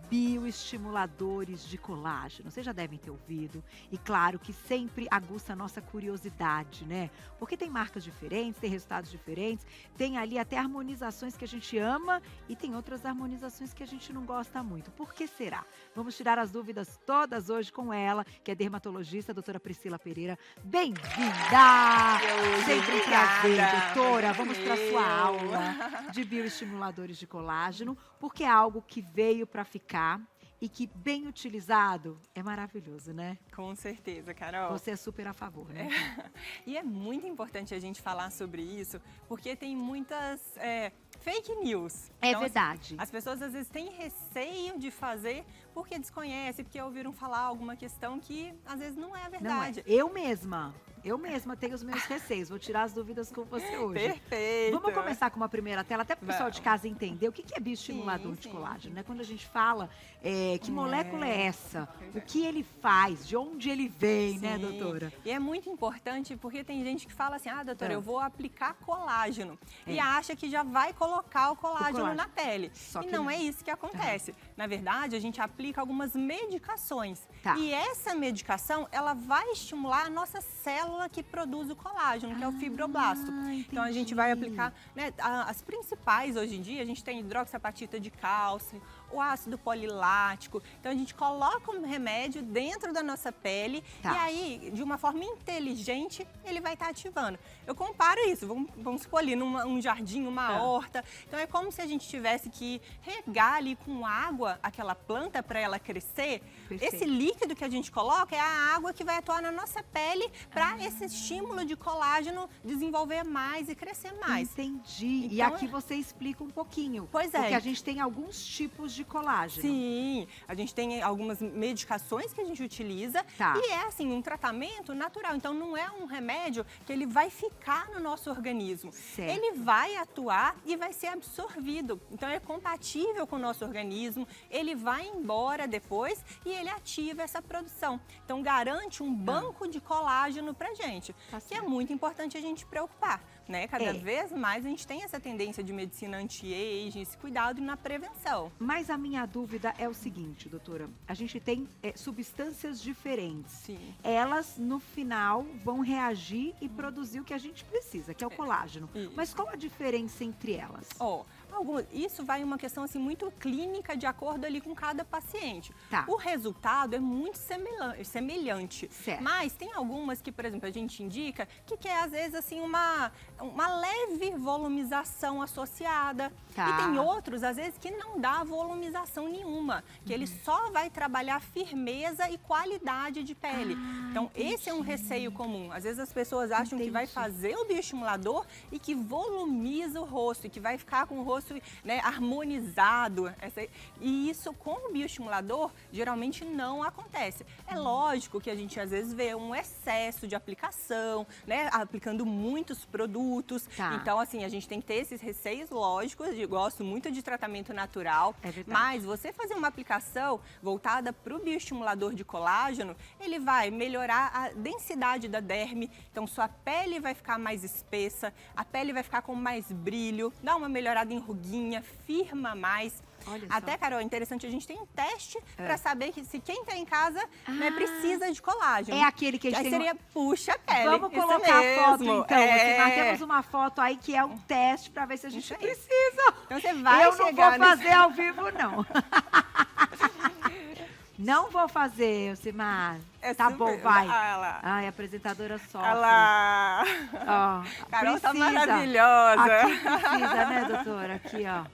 bioestimuladores de colágeno. Vocês já devem ter ouvido. E claro que sempre aguça a nossa curiosidade, né? Porque tem marcas diferentes, tem resultados diferentes, tem ali até harmonizações que a gente ama e tem outras harmonizações que a gente não gosta muito. Por que será? Vamos tirar as dúvidas todas hoje com ela, que é dermatologista, a doutora Priscila Pereira. Bem-vinda! Sempre um prazer, doutora. Vamos para a sua aula de bioestimuladores de colágeno, porque é algo que veio para ficar e que, bem utilizado, é maravilhoso, né? Com certeza, Carol. Você é super a favor, né? E é muito importante a gente falar sobre isso, porque tem muitas fake news. É então, verdade. As pessoas às vezes têm receio de fazer porque desconhecem, porque ouviram falar alguma questão que às vezes não é verdade. Não é. Eu mesma tenho os meus receios. Vou tirar as dúvidas com você hoje. Perfeito. Vamos começar com uma primeira tela, até para o pessoal de casa entender o que é bioestimulador de colágeno, né? Quando a gente fala que molécula é essa, o que ele faz, de onde ele vem, né, doutora? E é muito importante porque tem gente que fala assim, doutora, eu vou aplicar colágeno. E acha que já vai colocar o colágeno na pele. Só e que não é isso que acontece. Na verdade, a gente aplica algumas medicações. Tá. E essa medicação, ela vai estimular a nossa célula que produz o colágeno, que é o fibroblasto. Então a gente vai aplicar, né, as principais hoje em dia, a gente tem hidroxiapatita de cálcio, o ácido polilático. Então a gente coloca um remédio dentro da nossa pele e aí, de uma forma inteligente, ele vai estar ativando. Eu comparo isso, vamos supor ali num jardim, uma horta. Então é como se a gente tivesse que regar ali com água aquela planta para ela crescer. Perfeito. Esse líquido que a gente coloca é a água que vai atuar na nossa pele para esse estímulo de colágeno desenvolver mais e crescer mais. Entendi. Então, e aqui você explica um pouquinho. Pois é. Porque a gente tem alguns tipos de colágeno. Sim, a gente tem algumas medicações que a gente utiliza e é assim, um tratamento natural. Então não é um remédio que ele vai ficar no nosso organismo. Certo. Ele vai atuar e vai ser absorvido. Então é compatível com o nosso organismo, ele vai embora depois e ele ativa essa produção. Então garante um banco de colágeno pra gente, que é muito importante a gente preocupar, né? Cada vez mais a gente tem essa tendência de medicina anti-aging, esse cuidado na prevenção. Mas a minha dúvida é o seguinte, doutora, a gente tem substâncias diferentes. Sim. Elas, no final, vão reagir e produzir o que a gente precisa, que é o colágeno. Mas qual a diferença entre elas? Isso vai uma questão assim, muito clínica, de acordo ali com cada paciente. Tá. O resultado é muito semelhante. Certo. Mas tem algumas que, por exemplo, a gente indica que é às vezes assim uma leve volumização associada. Tá. E tem outros, às vezes, que não dá volumização nenhuma, que ele só vai trabalhar firmeza e qualidade de pele. Então, esse é um receio comum. Às vezes as pessoas acham que vai fazer o bioestimulador e que volumiza o rosto, e que vai ficar com o rosto, né, harmonizado. E isso com o bioestimulador geralmente não acontece. É lógico que a gente às vezes vê um excesso de aplicação, né, aplicando muitos produtos. Então assim, a gente tem que ter esses receios lógicos. Eu gosto muito de tratamento natural, mas você fazer uma aplicação voltada para o bioestimulador de colágeno, ele vai melhorar a densidade da derme, então sua pele vai ficar mais espessa, a pele vai ficar com mais brilho, dá uma melhorada em ruguinha, firma mais. Até, Carol, é interessante, a gente tem um teste para saber que se quem está em casa né, precisa de colágeno. É aquele que a gente tem... seria puxa a pele. Vamos colocar a foto, então. Nós temos uma foto aí que é um teste para ver se a gente precisa. Então você vai Eu não vou fazer ao vivo, não. Não vou fazer, Elcimar. Tá bom, vai. Ai, a apresentadora sofre. Olha lá. Carol tá maravilhosa. Aqui precisa, né, doutora? Aqui, ó.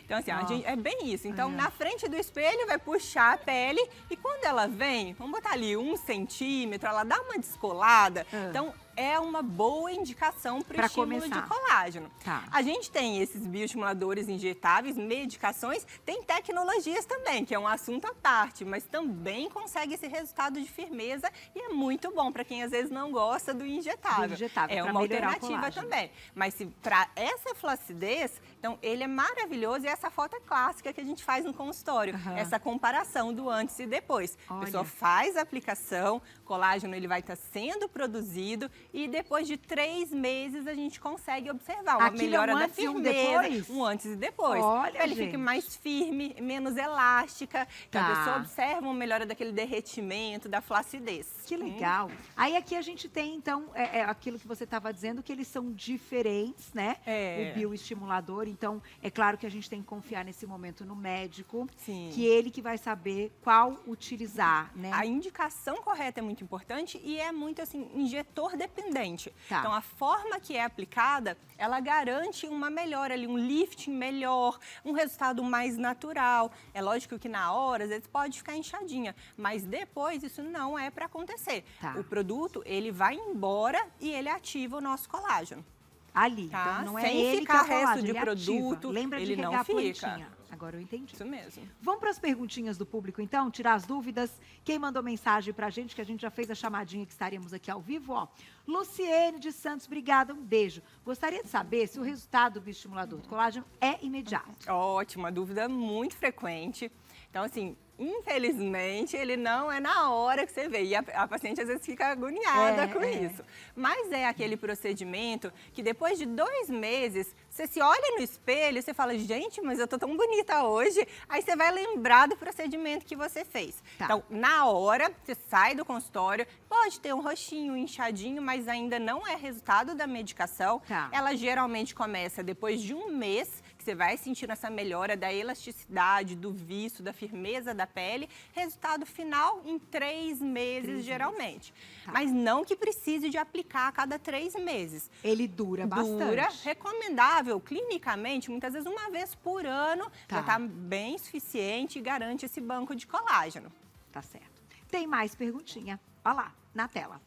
Então, assim, é bem isso. Então, na frente do espelho, vai puxar a pele e quando ela vem, vamos botar ali 1 centímetro, ela dá uma descolada. Então, é uma boa indicação para o estímulo de colágeno. A gente tem esses bioestimuladores injetáveis, medicações, tem tecnologias também, que é um assunto à parte, mas também consegue esse resultado de firmeza e é muito bom para quem às vezes não gosta do injetável. É uma alternativa também. Mas para essa flacidez, então ele é maravilhoso e essa foto é clássica que a gente faz no consultório, essa comparação do antes e depois. A pessoa faz a aplicação, o colágeno ele vai estar sendo produzido e depois de 3 meses a gente consegue observar uma melhora da firmeza, um antes e depois. Olha, ele fica mais firme, menos elástica, então a pessoa observa uma melhora daquele derretimento, da flacidez. Que legal. Aí aqui a gente tem, então, aquilo que você estava dizendo, que eles são diferentes, né? O bioestimulador, então, é claro que a gente tem que confiar nesse momento no médico, que ele que vai saber qual utilizar, né? A indicação correta é muito importante e é muito, assim, injetor dependente. Então, a forma que é aplicada, ela garante uma melhora ali, um lifting melhor, um resultado mais natural. É lógico que na hora, às vezes, pode ficar inchadinha, mas depois isso não é para acontecer. O produto, ele vai embora e ele ativa o nosso colágeno. Ali, então não é sem ele ficar que é resto de produto, lembra ele de regar não a fica. plantinha. Agora eu entendi. Isso mesmo. Vamos para as perguntinhas do público, então, tirar as dúvidas. Quem mandou mensagem para a gente, que a gente já fez a chamadinha que estaremos aqui ao vivo, ó. Luciene de Santos, obrigada, um beijo. Gostaria de saber se o resultado do bioestimulador do colágeno é imediato. Ótimo, uma dúvida muito frequente. Então, assim, infelizmente, ele não é na hora que você vê. E a paciente, às vezes, fica agoniada com isso. Mas é aquele procedimento que depois de 2 meses, você se olha no espelho e você fala, gente, mas eu tô tão bonita hoje. Aí você vai lembrar do procedimento que você fez. Então, na hora, você sai do consultório, pode ter um roxinho, um inchadinho, mas ainda não é resultado da medicação. Ela geralmente começa depois de 1 mês, que você vai sentindo essa melhora da elasticidade, do viço, da firmeza da pele. Resultado final em 3 meses, geralmente. Mas não que precise de aplicar a cada 3 meses. Ele dura bastante. Dura, recomendável, clinicamente, muitas vezes 1 vez por ano, já está bem suficiente e garante esse banco de colágeno. Tá certo. Tem mais perguntinha. Olha lá, na tela.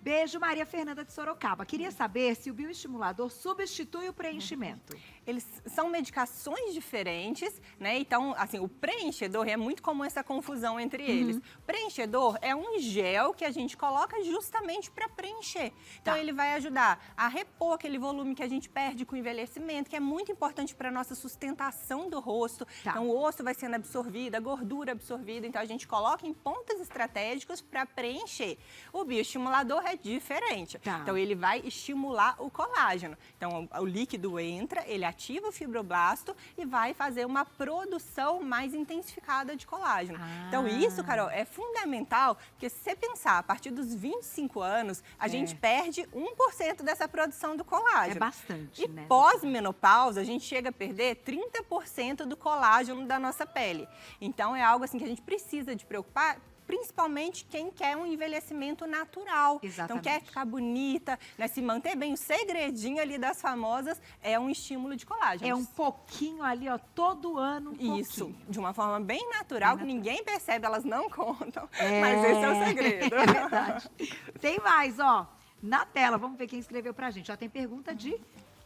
Beijo, Maria Fernanda de Sorocaba. Queria saber se o bioestimulador substitui o preenchimento. Eles são medicações diferentes, né? Então, assim, o preenchedor, é muito comum essa confusão entre eles. O preenchedor é um gel que a gente coloca justamente para preencher. Então, ele vai ajudar a repor aquele volume que a gente perde com o envelhecimento, que é muito importante para a nossa sustentação do rosto. Então, o osso vai sendo absorvido, a gordura absorvida. Então, a gente coloca em pontos estratégicos para preencher. O bioestimulador é diferente. Então, ele vai estimular o colágeno. Então, o líquido entra, ele ativa o fibroblasto e vai fazer uma produção mais intensificada de colágeno. Então, isso, Carol, é fundamental, porque se você pensar, a partir dos 25 anos, a gente perde 1% dessa produção do colágeno. É bastante, né? E pós-menopausa, a gente chega a perder 30% do colágeno da nossa pele. Então, é algo assim que a gente precisa de preocupar, principalmente quem quer um envelhecimento natural. Então, quer ficar bonita, né, se manter bem. O segredinho ali das famosas é um estímulo de colágeno. É um pouquinho ali, ó, todo ano Isso, de uma forma bem natural, que ninguém percebe, elas não contam, mas esse é o segredo. É verdade. Tem mais, ó, na tela. Vamos ver quem escreveu pra gente. Já tem pergunta de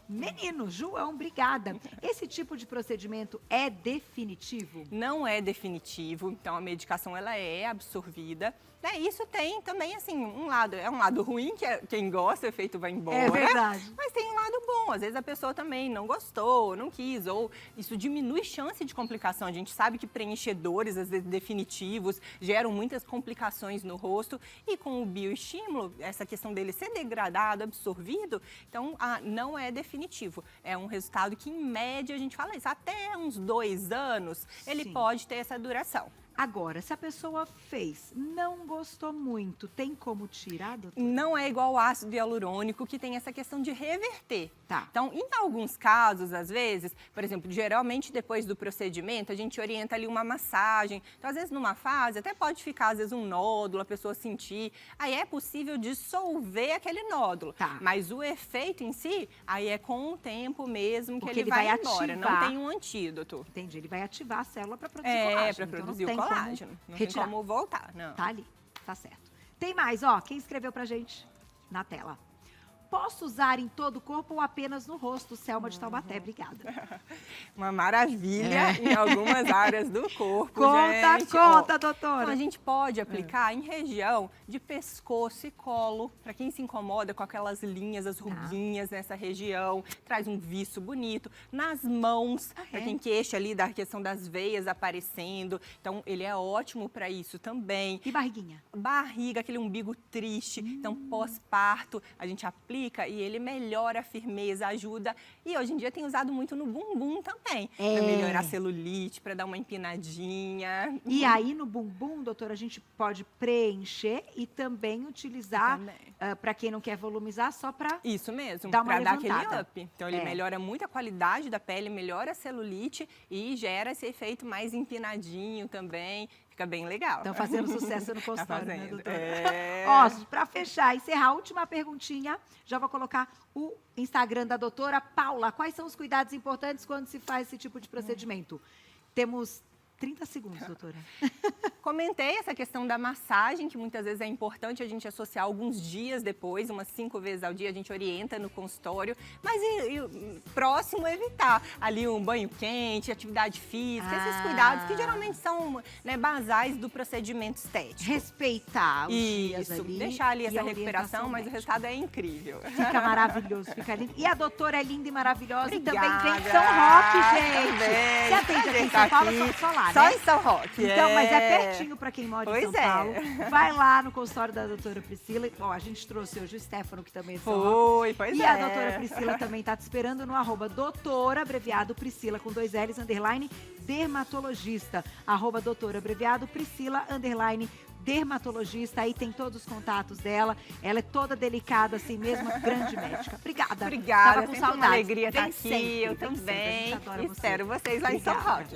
menino. João, obrigada. Esse tipo de procedimento é definitivo? Não é definitivo, então a medicação ela é absorvida. Né? Isso tem também, assim, um lado ruim, que é quem gosta, o efeito vai embora. É verdade. Mas tem um lado bom, às vezes a pessoa também não gostou, não quis, ou isso diminui chance de complicação. A gente sabe que preenchedores, às vezes definitivos, geram muitas complicações no rosto, e com o bioestímulo, essa questão dele ser degradado, absorvido, então não é definitivo. É um resultado que, em média, a gente fala isso, até uns 2 anos, ele pode ter essa duração. Agora, se a pessoa fez, não gostou muito, tem como tirar, doutor? Não é igual o ácido hialurônico, que tem essa questão de reverter. Tá. Então, em alguns casos, às vezes, por exemplo, geralmente depois do procedimento, a gente orienta ali uma massagem. Então, às vezes, numa fase, até pode ficar, às vezes, um nódulo, a pessoa sentir. Aí é possível dissolver aquele nódulo. Tá. Mas o efeito em si, aí é com o tempo mesmo que Porque ele vai ativar. embora. Não tem um antídoto. Entendi, ele vai ativar a célula para produzir colágeno. Para produzir então, o colágeno. Não tem como voltar, não. Tá ali, tá certo. Tem mais, ó, quem escreveu pra gente na tela. posso usar em todo o corpo ou apenas no rosto? Selma de Taubaté, obrigada. Uma maravilha em algumas áreas do corpo, Conta, gente. conta, doutora. Então, a gente pode aplicar em região de pescoço e colo, para quem se incomoda com aquelas linhas, as ruguinhas nessa região, traz um viço bonito. Nas mãos, para quem queixa ali da questão das veias aparecendo, então ele é ótimo para isso também. E barriguinha? Barriga, aquele umbigo triste, então pós-parto a gente aplica e ele melhora a firmeza, ajuda. E hoje em dia tem usado muito no bumbum também, para melhorar a celulite, para dar uma empinadinha. E aí no bumbum, doutora, a gente pode preencher e também utilizar, para quem não quer volumizar, só para isso mesmo, dar uma para dar aquele levantada. up. Então ele melhora muito a qualidade da pele, melhora a celulite e gera esse efeito mais empinadinho também. Fica bem legal. Estão fazendo sucesso no consultório, né, doutora? Ó, para fechar, encerrar, a última perguntinha, já vou colocar o Instagram da doutora Paula. Quais são os cuidados importantes quando se faz esse tipo de procedimento? Temos 30 segundos, doutora. Comentei essa questão da massagem, que muitas vezes é importante a gente associar alguns dias depois, umas 5 vezes ao dia, a gente orienta no consultório. Mas próximo evitar ali um banho quente, atividade física, esses cuidados que geralmente são basais do procedimento estético. Respeitar os dias ali. Deixar ali essa recuperação, mas o resultado é incrível. Fica maravilhoso, fica lindo. E a doutora é linda e maravilhosa. Obrigada. E também tem São Roque, gente. Também. Você atende aqui em São Paulo, só lá, só né? em São Roque. Então, mas é pertinho para quem mora em São Paulo. Vai lá no consultório da doutora Priscila. Ó, a gente trouxe hoje o Stefano, que também é de São Roque. Pois e a doutora Priscila também tá te esperando no @doutora, abreviado Priscila, com 2 L's, _ dermatologista. @doutora, abreviado Priscila, _ dermatologista, aí tem todos os contatos dela. Ela é toda delicada, assim mesmo, grande médica. Obrigada. Obrigada, Tava com sempre saudade. uma alegria estar Vem aqui, sempre, eu vem também. sempre. A gente adora você. Espero vocês lá em São Roque.